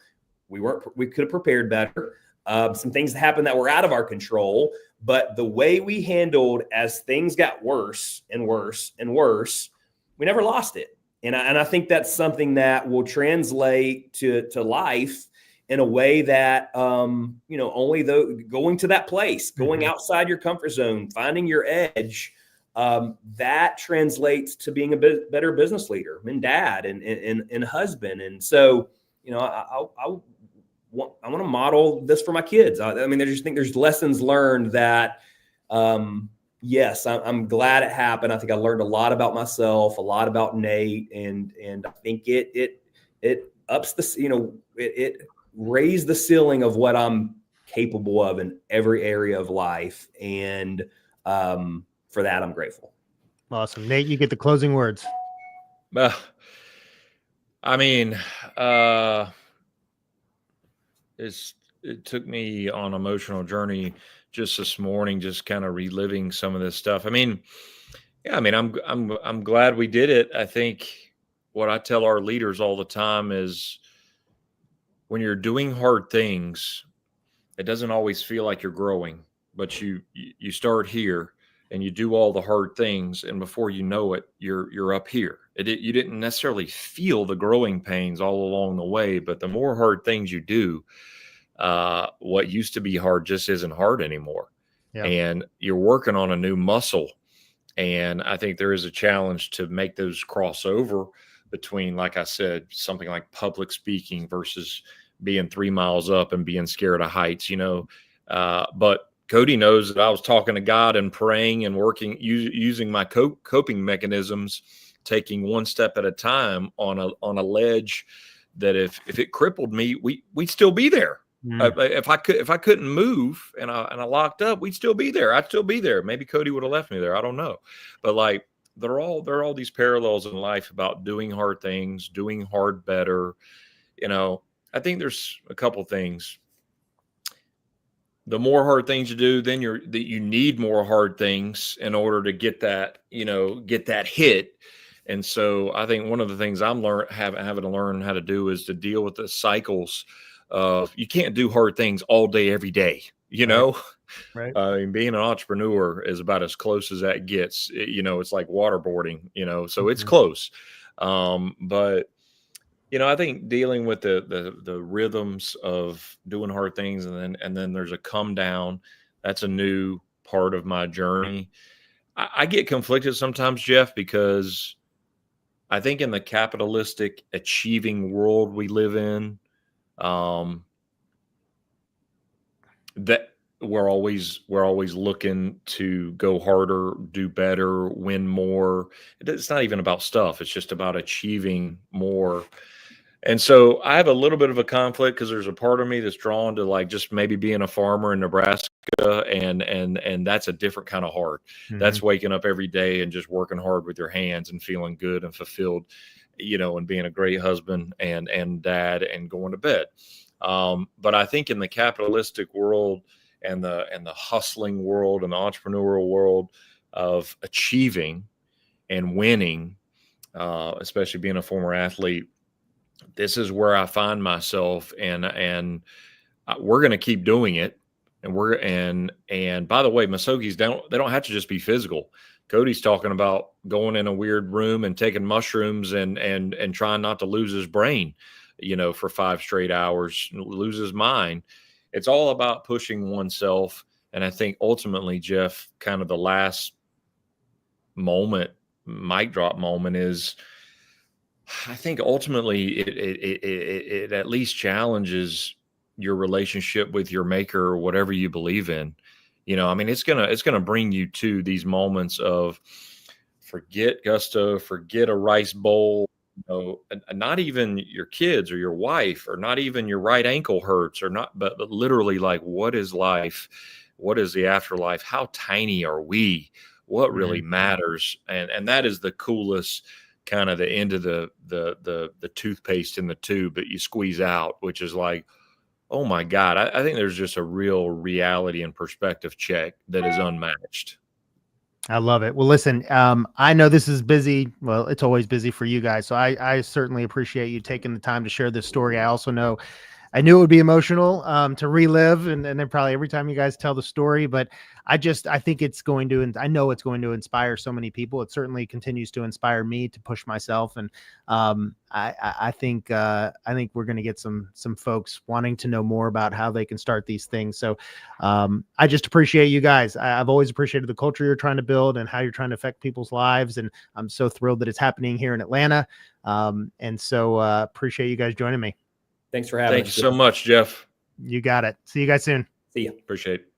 we could have prepared better. Some things happened that were out of our control, but the way we handled as things got worse and worse and worse, we never lost it. And I think that's something that will translate to life in a way that, only going to that place, going outside your comfort zone, finding your edge, that translates to being a better business leader and dad and husband. And so, I want to model this for my kids. I mean, I just think there's lessons learned that, yes, I'm glad it happened. I think I learned a lot about myself, a lot about Nate, and I think it ups the, it raised the ceiling of what I'm capable of in every area of life. And for that, I'm grateful. Awesome. Nate, you get the closing words. I mean, it took me on an emotional journey just this morning, just kind of reliving some of this stuff. I mean, I'm glad we did it. I think what I tell our leaders all the time is when you're doing hard things, it doesn't always feel like you're growing, but you start here and you do all the hard things, and before you know it, you're up here. You didn't necessarily feel the growing pains all along the way, but the more hard things you do, what used to be hard just isn't hard anymore. Yeah. And you're working on a new muscle. And I think there is a challenge to make those crossover between, like I said, something like public speaking versus being 3 miles up and being scared of heights, but Cody knows that I was talking to God and praying and working, using my coping mechanisms, taking one step at a time on a ledge that if it crippled me, we'd still be there. If I couldn't move and I locked up, we'd still be there. I'd still be there. Maybe Cody would have left me there. I don't know. But like there are all these parallels in life about doing hard things, doing hard better. I think there's a couple things. The more hard things you do, then you need more hard things in order to get that hit. And so I think one of the things I'm having to learn how to do is to deal with the cycles of, you can't do hard things all day, every day, Right. I mean, being an entrepreneur is about as close as that gets. It's like waterboarding, so it's close. But I think dealing with the rhythms of doing hard things and then there's a come down. That's a new part of my journey. I get conflicted sometimes, Jeff, because I think in the capitalistic achieving world we live in, that we're always looking to go harder, do better, win more. It's not even about stuff. It's just about achieving more. And so I have a little bit of a conflict because there's a part of me that's drawn to like just maybe being a farmer in Nebraska, and that's a different kind of hard. Mm-hmm. That's waking up every day and just working hard with your hands and feeling good and fulfilled, and being a great husband and dad and going to bed. But I think in the capitalistic world and the hustling world and the entrepreneurial world of achieving and winning, especially being a former athlete, this is where I find myself, and we're going to keep doing it. And by the way, Misogis they don't have to just be physical. Cody's talking about going in a weird room and taking mushrooms and trying not to lose his brain, for 5 straight hours, lose his mind. It's all about pushing oneself. And I think ultimately, Jeff, kind of the last mic drop moment is, I think ultimately it at least challenges your relationship with your maker or whatever you believe in. It's gonna bring you to these moments of forget gusto, forget a rice bowl, not even your kids or your wife, or not even your right ankle hurts, or not, but literally like, what is life? What is the afterlife? How tiny are we? What really matters? And that is the coolest kind of the end of the toothpaste in the tube that you squeeze out, which is like, oh my God, I think there's just a real reality and perspective check that is unmatched. I love it. Well, listen, I know this is busy. Well, it's always busy for you guys. So I certainly appreciate you taking the time to share this story. I also know I knew it would be emotional to relive, and then probably every time you guys tell the story, but I think it's going to, and I know it's going to inspire so many people. It certainly continues to inspire me to push myself. And I think we're going to get some folks wanting to know more about how they can start these things. So I just appreciate you guys. I've always appreciated the culture you're trying to build and how you're trying to affect people's lives. And I'm so thrilled that it's happening here in Atlanta. And so appreciate you guys joining me. Thanks for having us. Thank you so much, Jeff. You got it. See you guys soon. See you. Appreciate it.